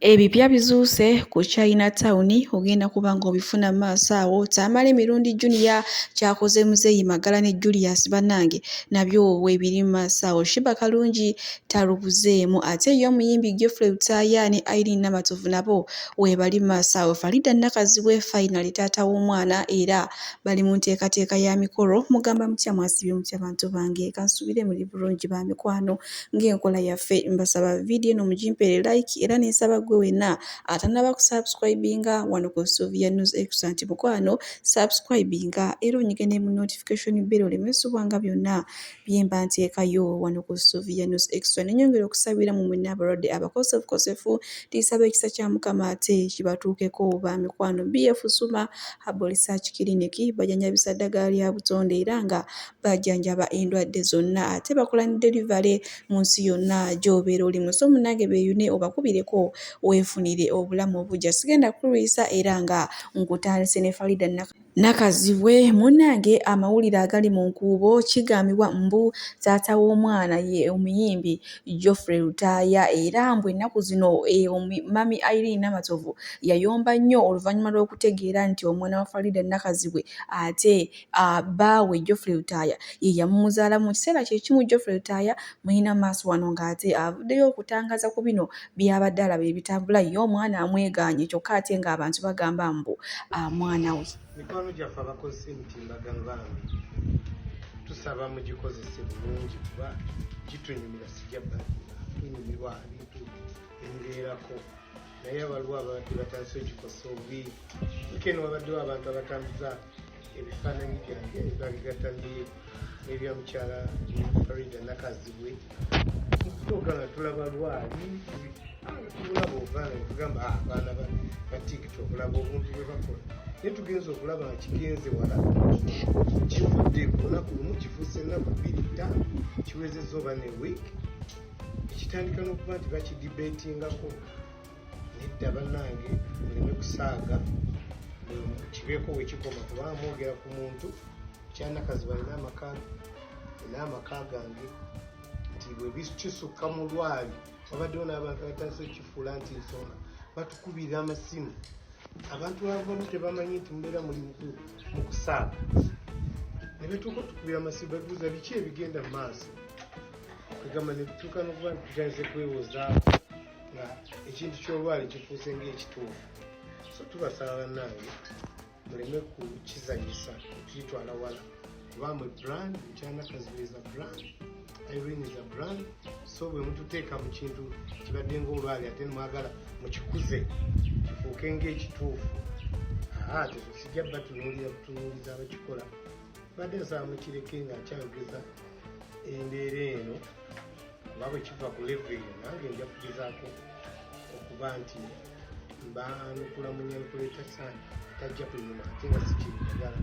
Ebipya bizuuse ku Chinatown ogenda kuba ng'obifuna maaso awo. Tamale emirundi Junior kyakoze Muzeeyi Magala ne Julius bannange nabyo weebiri mu maaso awo. Shiba Kalungi talubuzeemu ate ye omuyimbi Geoffrey Lutaaya ne Irene Namatovu nabo weebali mu maaso awo. Farida Nakazibwe finally taata w'omwana era bali mu nteekateeka ya mikolo. Mugamba mutya mwasibye mutya bantu bange? Kansubire muli bulungi ba mikwano ng'enkola yaffe mbasaba vidiyo eno mugimpeere like era n'ensaba gwe wenna atanaba kusubscribinga wano ku Sylvia News Extra nti mukwano subscribinga era onyige ne mu notification bell olemesubwanga byonna byemba nteekayo wano ku Sylvia News Extra. Nenyongera okusabira mu mwenna abalwadde abakosefu tisaba ekisa kya Mukama ate kibatuukeko ba mikwano. BF Suma Herbal Research Clinic bajanjabisa ddagala lya butonde era nga bajanjaba endwadde zonna ate bakola ne delivery mu nsi yonna gy'obeera olimu. So munnange beeyune obakubireko weefunire obulamu obujja. Sigenda kulwisa era nga nkutandise ne Farida Nakazibwe. Munnange amawulire agali mu nkuubo kigambibwa mbu taata w'omwana ye omuyimbi Geoffrey Lutaaya era mbu ennaku zino mami Irene Namatovu yayomba nnyo oluvannyuma lw'okutegeera nti omwana wa Farida Nakazibwe ate bbaawe Geoffrey Lutaaya ye yamumuzaala mu kiseera kye kimu. Geoffrey Lutaaya mulina maaso wano ng'ate avuddeyo okutangaza ku bino byabadde alaba ebitambula ye omwana amwegaanye kyokka ate ng'abantu bagamba mbu mwana we. Mikwano gyaffe abakozesa emitimbagano bambi tusaba mugikozese bulungi kuba gitunyumira sijabaanyumirwa bintu ebibeerako naye waliwo ababadde batandise ogikosa obubi nkeno wabaddewo abantu abatambuza ebifaananyi byange babigataniye n'ebya mukyala Farida Nakazibwe okugana tulaba lwali tulaba ovaana tugamba abaana ba TikTok olaba obuntu bwe bakola naye tugenza okulaba nga kigenze wala kivudde ku lunaku lumu kifuuse ennaku 2-5 kiwezezza oba ne wiiki ekitandika n'okuba nti bakidibeetingako nedda bannange muleme kusaaga kibeeko wekikoma kubanga mwogera ku muntu kyanakaziba nina amaka gange nti bwe kisukka mu lwali wabaddewo n'abantu batandise okifuula nti nsonga batukubira amasimu abantu bavamu tebamanyi nti mubeera muli mu kusaaga ne betuuka otukubira amasimu babuuza biki ebigenda mu maaso kwegamba ne bituuka n'okuba nti tutandise kwewozaako nga ekintu ky'olwali kifuuse ng'ekituufu. So tubasaba bannange muleme kukizanyisa okukitwala wala kuba mwe brand Chinatown is a brand, Irene is a brand. So bwe mututeeka mu kintu kibadde ng'olwali ate mwagala mukikuze kifuuke ng'ekituufu tekijja batunuuliza abakikola badde nsaba mukireke nga kyayogeza embeera eno kuba bwe kiva ku level eyo nange nja kugezaako okuba nti mbanukula munyanukula etasaani tajja kunyuma ate nga sikirigagala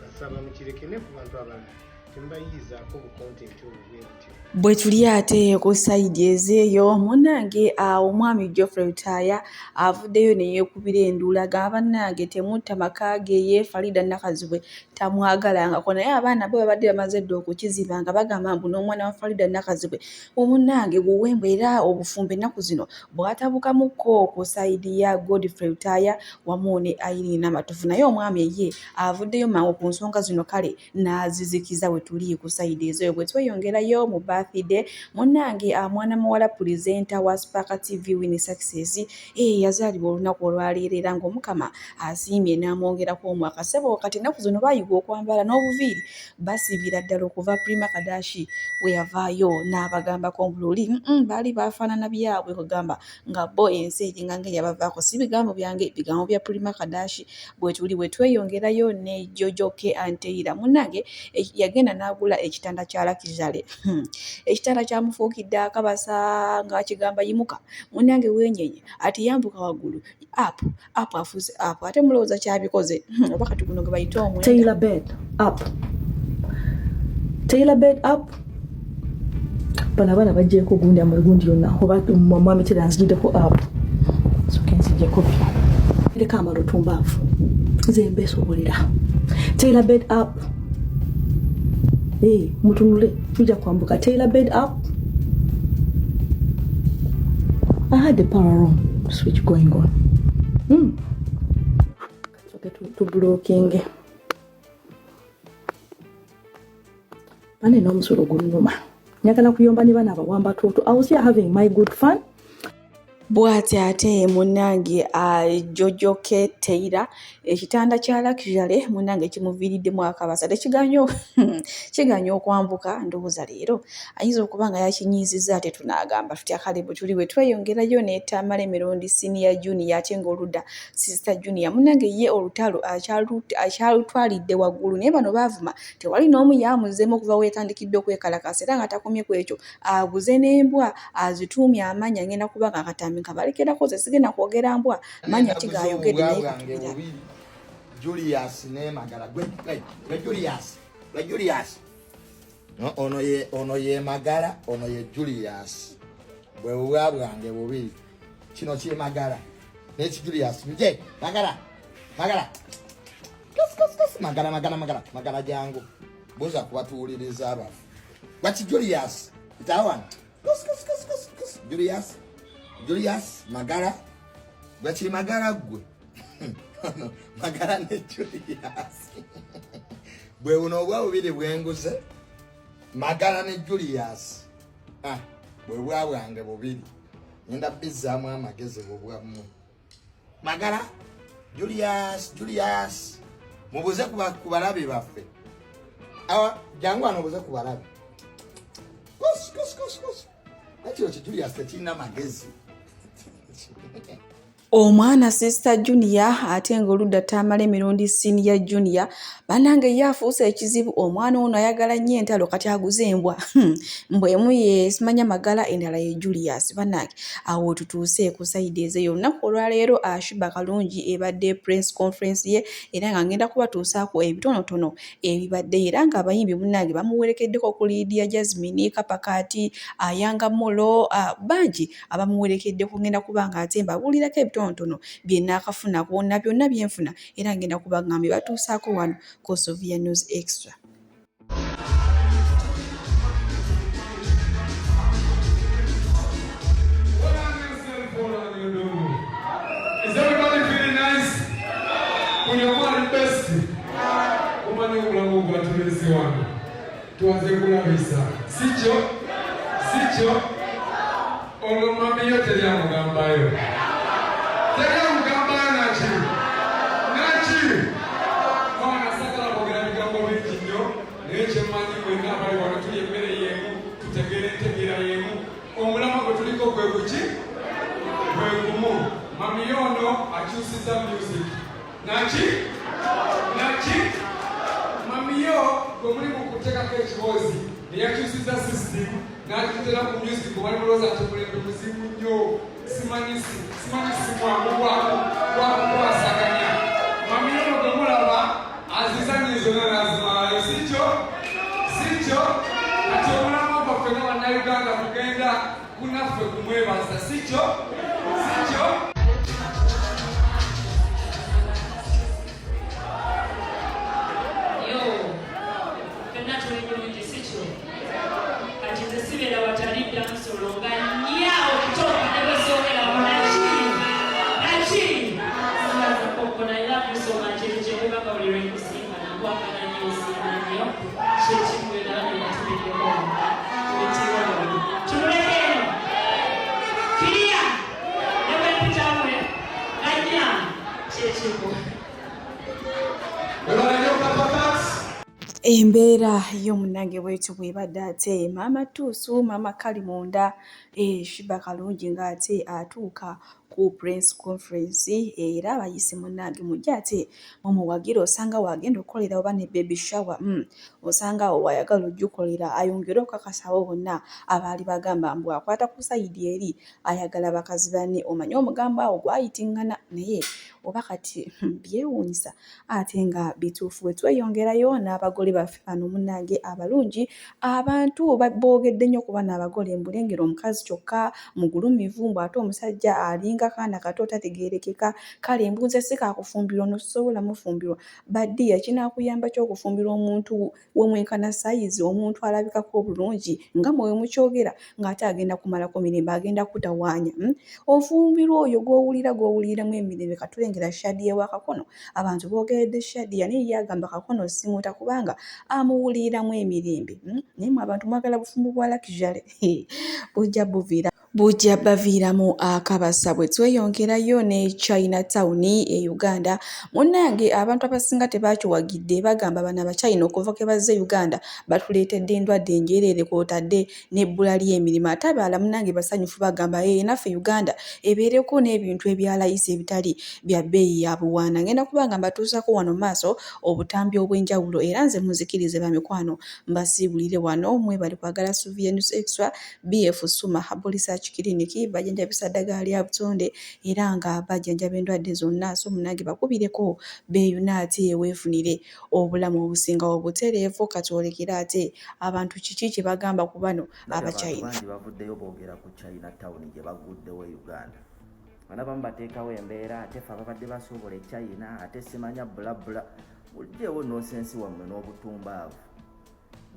basaba mukireke ne ku bantu abalala tembayiizaako bukontenti obubwe ntyo. Bwe tuli ate ku sayidi ezeeyo munnange omwami Geoffrey Lutaaya avuddeyo ne yeekubira enduula ga bannange temutta maka ge ye Farida Nakazibwe tamwagalangako naye abaana bo babadde bamaze dda okukiziba nga bagamba mbu n'omwana wa Farida Nakazibwe omunnange buwembe era obufumbo ennaku zino bwatabukamukko ku sayidi ya Godfrey Lutaaya wamu ne Irene Namatovu naye omwami ye avuddeyo mangu ku nsonga zino kale n'azizikiza we tuli ku sayidi ezeeyo. Bwe tweyongerayo mu birthday munnange mwana muwala presenter wa Spark TV Winnie Success yazaalibwa olunaku olwaleero era ng'omukama asiimye n'amwongerako omwaka. Ssebo kati ennaku zino bayiga okwambala n'obuviiri basibira ddala okuva Prima Kadashi we yavaayo n'abagambako mbululi baali bafaanana byabwe kugamba nga bo ensi eringa ng'eyabavaako. Si bigambo byange bigambo bya Prima Kadashi. Bwe tuli bwe tweyongerayo ne Jojo K Anteira munnange yagenda n'agula ekitanda kya Lakizale ekitanda kyamufuukidde akabasa nga kigamba yimuka munnange weenyenye ati yambuka waggulu apu afuuse apu ate mulowooza kyabikoze oba kati guno gwe bayita omwenda Taylor bed up bano abaana bajjeeko gundi amagundi yonna oba mwami tera nzigiddeko apu soke nzijjeko ereka amalo tumbaafu nze mbeesobolera Taylor bed up mutunule tujja kwambuka Taylor bed up. I had the power room. switch going on. Okay, to blocking. Bane n'omusolo gunnuma. Nyagala kuyomba ne bana abawamba toto. I was here having my good fun. Bw'ati ate munnange Jojo Keteira ekitanda kya luxury munnange kimuviiriddemu akabasa kiganya okwambuka ndowooza leero ayinza okuba nga yakinyiizizza ate tunaagamba tutya kale bwe tuli bwe tweyongerayo ne Tamale emirundi senior junior ate ng'oludda sister junior munnange ye olutalo akyalutwalidde waggulu naye bano baavuma tewali n'omu yaamuzeemu okuva weetandikidde okwekalakasa era nga takomye ku ekyo aguze n'embwa azituumye amanya ngenda kuba nga akatambi kabalekerako ze sigenda kwogera mbwa manya kigayogedde naye Julius ne Magala gwe Julius no ono ye Magala ono ye Julius bwe bwange bubiri kino kye Magala ne Julius mje Magala Magala jangu boza kubatuliriza abafu bati Julius itawana Julius Magala bati Magala gwe Magala ne Julius bwe uno bwa bubiri bwenguze Magala ne Julius bwe bwange bubiri nenda bizzamu amagezi bobwamu Magala Julius mubuze kubalabi baffe awa jangu anobuze kubalabi Atyo Julius tekina magezi omwana sister junior ate ng'oludda Tamale emirundi senior junior bannange ye afuuse ekizibu omwana ono ayagala nnyo entalo kati aguze embwa mbwemu ye simanya Magala endala ye Julius bannange awo tutuuse ku sayidi ezeyo olunaku olwaleero Ashiba Kalungi ebadde press conference ye era nga ngenda kubatuusaako ebitonotono ebibadde era nga abayimbi munnange bamuwerekeddeko ku Lydia Jasmine Kapakati Ayanga Molo bangi abamuwerekeddeko ngenda kuba nga ate mbabuulirako ebitonotono bye naakafuna kwonna byonna byenfuna era ngenda kuba ngambe batuusaako wano ku Sylvia News Extra. Is everybody feeling nice? When you're the best, umani ubulamu bwatulezi wangu tuanze kulabisa sicho ono mami yote lya mugambayo nachi mwana sakala bogera bigambo bingi nnyo naye kyemmanyi mwenna abali wano tuli emmere y'emu tutegere entegeera y'emu omulama gwe tuliko gwe guki gwe gumu mami yono akyusiza music nachi mami yo gwe muli mu kuteekako ekibozi eyakyusiza system n'akitera ku music bali mulowooza nti mulembe muzibu nnyo simanyi simwangu wakukwasaganya mami yono gwe mulaba azizanyi zonna nazimalayo sikyo ati omulama gwaffe nga bannayuganda kugenda kunaffe kumwebaza sikyo embeera y'omunnange bwetyo bwebadde ate maama Tuusu maama Kalimunda Shiba Kalungi ng'ate atuuka ku press conference era bayise munnange mujja ate mumuwagira osanga wagenda okukolera oba ne baby shower osanga awo wayagala ojjukolera ayongere okukakasawo bonna abaali bagamba mbu akwata ku sayidi eri ayagala bakazi banne omanye omugambo awo gwayitiŋŋana naye oba kati byewuunyisa ate nga bituufu bwe tweyongerayo n'abagole baffe bano munnange abalungi abantu boogedde nnyo ku bano abagole mbulengera omukazi kyokka mugulumivu mbu ate omusajja alinga kaana kato tategeerekeka kale embunze si kaakufumbirwa nosobola mufumbirwa baddiya kinaakuyamba ky'okufumbirwa omuntu wemwenkana sayizi omuntu alabikako obulungi nga mwe mukyogera ng'ate agenda kumalako mirembe agenda kutawaanya ofumbirwa oyo gw'owuliramu emirembe katulengera Shadiya wa Kakono abantu boogeredde Shadiya naye yagamba Kakono simuta kubanga amuwuliramu emirembe naye mwe abantu mwagala bufumbo bwa lakijale bujja baviiramu akabasa bwe tweyongerayo ne Chinatown e Uganda munnange abantu abasinga tebaakiwagidde bagamba bano Abachina okuva ke bazze Uganda batuleetedde endwadde enjereere kw'otadde n'ebbula ly'emirimu ate abalala munnange basanyufu bagamba naffe Uganda ebeereko n'ebintu ebya layisi ebitali bya bbeeyi ya buwaana ngenda kubanga mbatuusako wano mu maaso obutambi obw'enjawulo era nze muzikirize bamikwano mbasiibulire wano mwebali kwagala Suvienus Extra BF Suma Herbal Clinic bajjanjabisa ddagala lya butonde era nga bajjanjaba endwadde zonna so munnange bakubireko beeyuna ate weefunire obulamu obusinga obutereevu katwolekera ate abantu kiki kye bagamba ku bano Abachina bavuddeyo boogera ku Chinatown gye baguddewo Uganda abamu bateekawo embeera ate fe ababadde basoobola e China ate simanya bulabula bulijjeewo nosensi wammwe n'obutumbaavu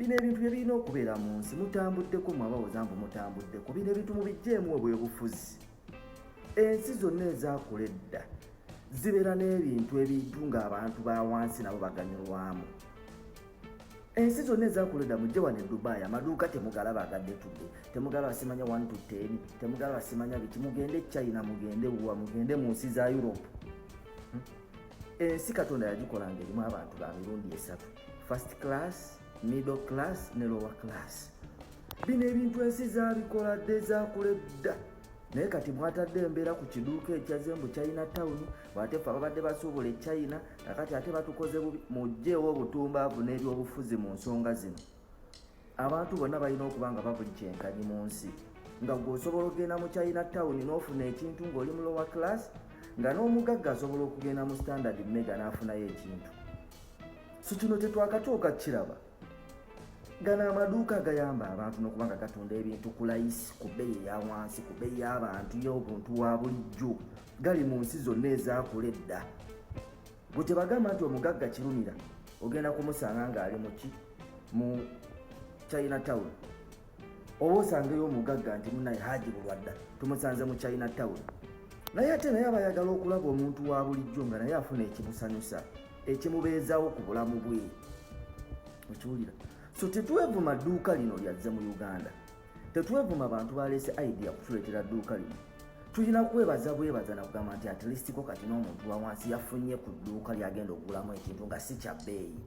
bino ebintu bye birina okubeera mu nsi mutambuddeko mwe abawoza mbu mutambuddeko bino ebintu mubijjeemu obwebufuzi ensi zonna ezaakula edda zibeera n'ebintu ng'abantu ba wansi nabo baganyulwamu ensi zonna ezaakula edda mujje wano e Dubai amaduuka temugalaba agadde tudde temugalaba simanya 1 to 10 temugalaba simanya biki mugende China mugende buwa mugende mu nsi za Europe ensi Katonda yagikola ng'erimu abantu ba mirundi esatu first class middle class ne lower class bino ebintu ensi zabikola dde zaakula edda naye kati mwatadde embeera ku kiduuka ekyazembu Chinatown bwate fe ababadde basoobola e China nakati ate batukoze bubi mujjeewo obutumbaavu n'ebyobufuzi mu nsonga zino abantu bonna balina okuba nga babujjenkanyi mu nsi nga gw'osobola okugenda mu Chinatown n'ofuna ekintu ng'oli mu lower class nga n'omugagga asobola okugenda mu standard mega n'afunayo ekintu so kino tetwakatuuka kiraba gana amaduuka agayamba abantu n'okuba nga gatunda ebintu ku layisi ku bbeeyi eya wansi ku bbeeyi y'abantu y'obuntu wa bulijjo gali mu nsi zonna ezaakula edda gwe tebagamba nti omugagga kirumira ogenda kumusanga ng'ali mu Chinatown oba osangeyo omugagga nti munaye Haji Bulwadda tumusanze mu Chinatown naye ate naye abayagala okulaba omuntu wa bulijjo nga naye afuna ekimusanyusa ekimubeezaawo ku bulamu bwe okiwulira so tetwevuma dduuka lino lyazze mu Uganda tetwevuma abantu baleese idea kutuleetera dduuka lino tulina kwebaza nakugamba nti at least ko kati n'omuntu wa wansi yafunye ku dduuka lyagenda okugulamu ekintu nga si kya bbeeyi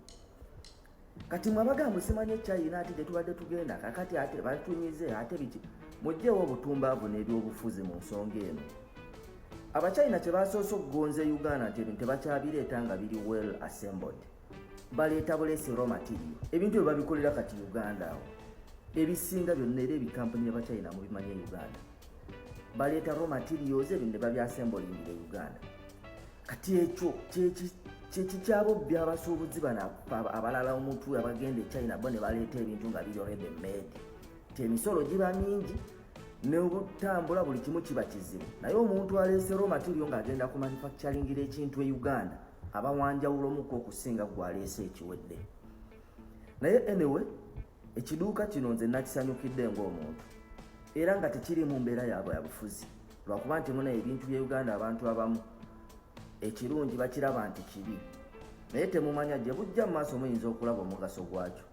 kati mwe abagamba simanye China ate tetubadde tugenda kakati ate batunyize ate biki mujjeewo obutumbaavu n'ebyobufuzi mu nsonga eno Abachina kye basoose okugonza Uganda nti ebintu tebakyabireeta nga biri well assembled baleeta buleesi raw material ebintu bye babikolera kati Uganda awo ebisinga byonna era ebikampuni y'Abachina mu bimanye Uganda baleeta raw materials ebintu babyasembolingire Uganda kati ekyo kyekikyabo byabasuubuzi bano abalala omuntu abagenda e China bo ne baleeta ebintu nga biri already made emisolo giba mingi n'obutambula buli kimu kiba kizibu naye omuntu aleese raw material ng'agenda ku manufacturingira ekintu e Uganda abawanjawulomuko okusinga gwaleese ekiwedde naye anyway ekiduuka kino nze nakisanyukidde ng'omuntu era nga tekiri mu mbeera yaabwe yabufuzi lwakuba nti muna ebintu bya Uganda abantu abamu ekirungi bakiraba nti kibi naye temumanya gye bujja mu maaso muyinza okulaba omugaso gwakyo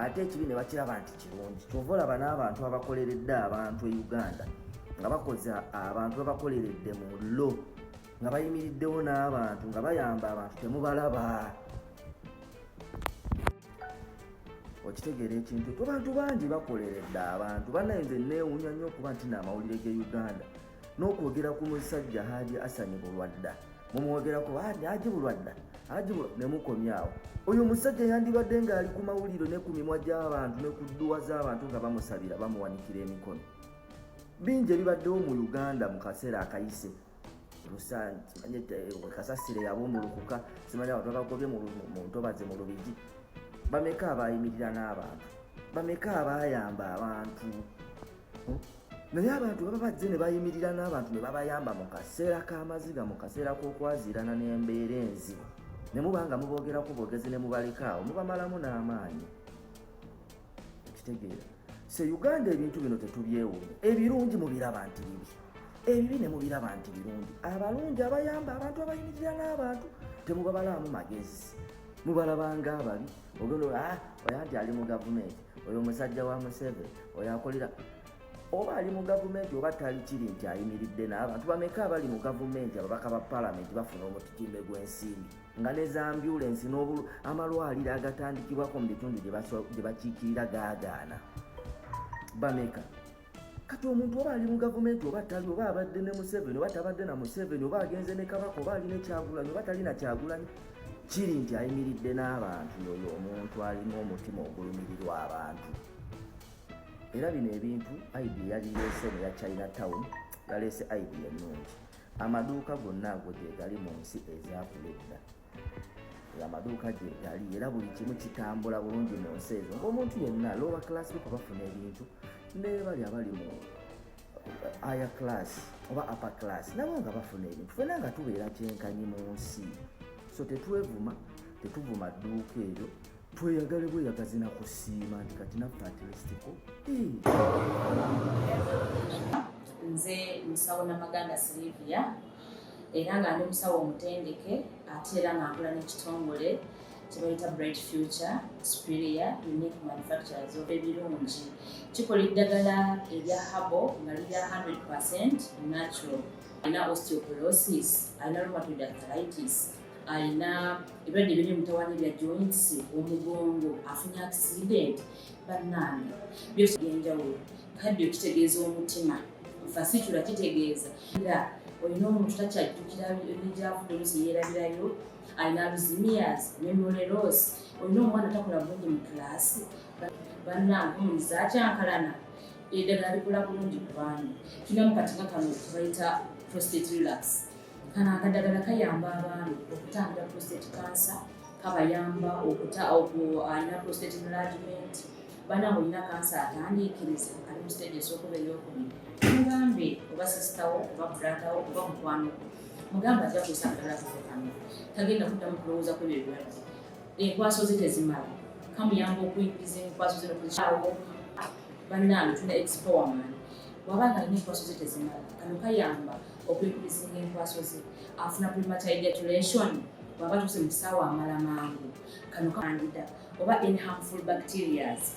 ate ekibi ne bakiraba nti kirungi kyova olaba n'abantu abakoleredde abantu e Uganda nga bakoze abantu abakoleredde mu lo nga bayimiriddewo n'abantu nga bayamba abantu temubalaba okitegeera ekintu abantu bangi bakoleredde abantu bannaye nze neewunya nnyo okuba nti n'amawulire ge Uganda n'okwogera ku musajja Haji Hassan Bulwadda mumwogerako Haji Bulwadda ne mukomyawo oyo omusajja yandibadde ng'ali ku mawulire ne ku mimwa gy'abantu ne ku dduwa z'abantu nga bamusabira bamuwanikira emikono bingi ebibaddewo mu Uganda mu kaseera akayise kasasire yabomulukuka simanya abantu abagobye mu ntobazi mu lubigi bameka abayimirira n'abantu bameka abayamba abantu naye abantu baba bazze ne bayimirira n'abantu ne babayamba mu kaseera k'amaziga mu kaseera k'okwaziirana n'embeera enzibu ne muba nga muboogerako bwogezi ne mubalekaawo mubamalamu n'amaanyi ekitegeera se Uganda ebintu bino tetubyewuunya ebirungi mubiraba nti bibi ebibi ne mubiraba nti birungi abalungi abayamba abantu abayimirira n'abantu temubabalaamu magezi mubalabanga ababi ogendo oyo anti ali mu gavumenti oyo musajja wa Museveni oyo akolera oba ali mu gavumenti oba tali kiri nti ayimiridde n'abantu bameka abali mu gavumenti ababaka ba palamenti bafuna omutitimbe gw'ensimbi nga ne zambyulensi amalwaliro agatandikibwako mu bitundu gye bakiikirira gaagaana bameka kati omuntu oba ali mu gavumenti oba tali oba abadde ne Museveni oba tabadde na Museveni oba agenze ne Kabaka oba ali ne Kyagulanyi oba tali na Kyagulanyi kiri nti ayimiridde n'abantu oyo omuntu alina omutima ogulumirirwa abantu. Era bino ebintu idea yalireese mu ya Chinatown yaleese idea ennungi. Amaduuka gonna ago gye gali mu nsi ezaakuledda. Amaduuka gye gali era buli kimu kitambula bulungi mu nsi ezo. Ng'omuntu yenna lower class biko bafuna ebintu ne bali abali mu higher class oba upper class nabo nga bafuna ebintu. Ffenna nga tubeera kyenkanyi mu nsi. So tetuvuma dduuka eryo tweyagale bweyagazi na kusiima nti kati naffe atilistiko. Nze musawo Namaganda Sylvia era nga ndi musawo omutendeke ate era nga nkola n'ekitongole kye bayita Bright Future Superior Unique Manufacturers ebirungi kikola eddagala erya habo nga lirya 100% natural. Alina osteoporosis, alina rheumatoid arthritis, alina ebirwadde ebiri mutawaana ebya joints, omugongo, afunye accident, bannange byose byenjawulo. Kaddio kitegeeza omutima, fasitula kitegeeza era olina omuntu takyajjukira ebyavudde oluusi yeerabirayo, alina alzheimer's, memory loss, olina omwana takola bulungi mu kilaasi, bannange omuliza akyankalana eddagala likola bulungi ku baana. Tulina mu katinga kano bayita prostate relax. Kano akadagala kayamba abaana okutangira prostate cancer, kabayamba alina prostate enlargement, bannange olina cancer atandiikiriza ali mu stage esookuba ey'okubiri. Mugambe oba sisitawo oba bratawo oba mukwano mugambe ajja kusa akadala kaffe kano tagenda kuddamu kulowooza ku ebyo ebirwadde. Enkwaso ze tezimala kamuyamba okuyingiza enkwaso ze nokuzikyawo. Bannange tulina expowerman wabanga alina enkwaso ze tezimala kano kayamba okuyingiza enkwaso ze. Afuna premature ejaculation bw'aba tuuse mu kisaawe amala mangu kano kandida oba any harmful bacterias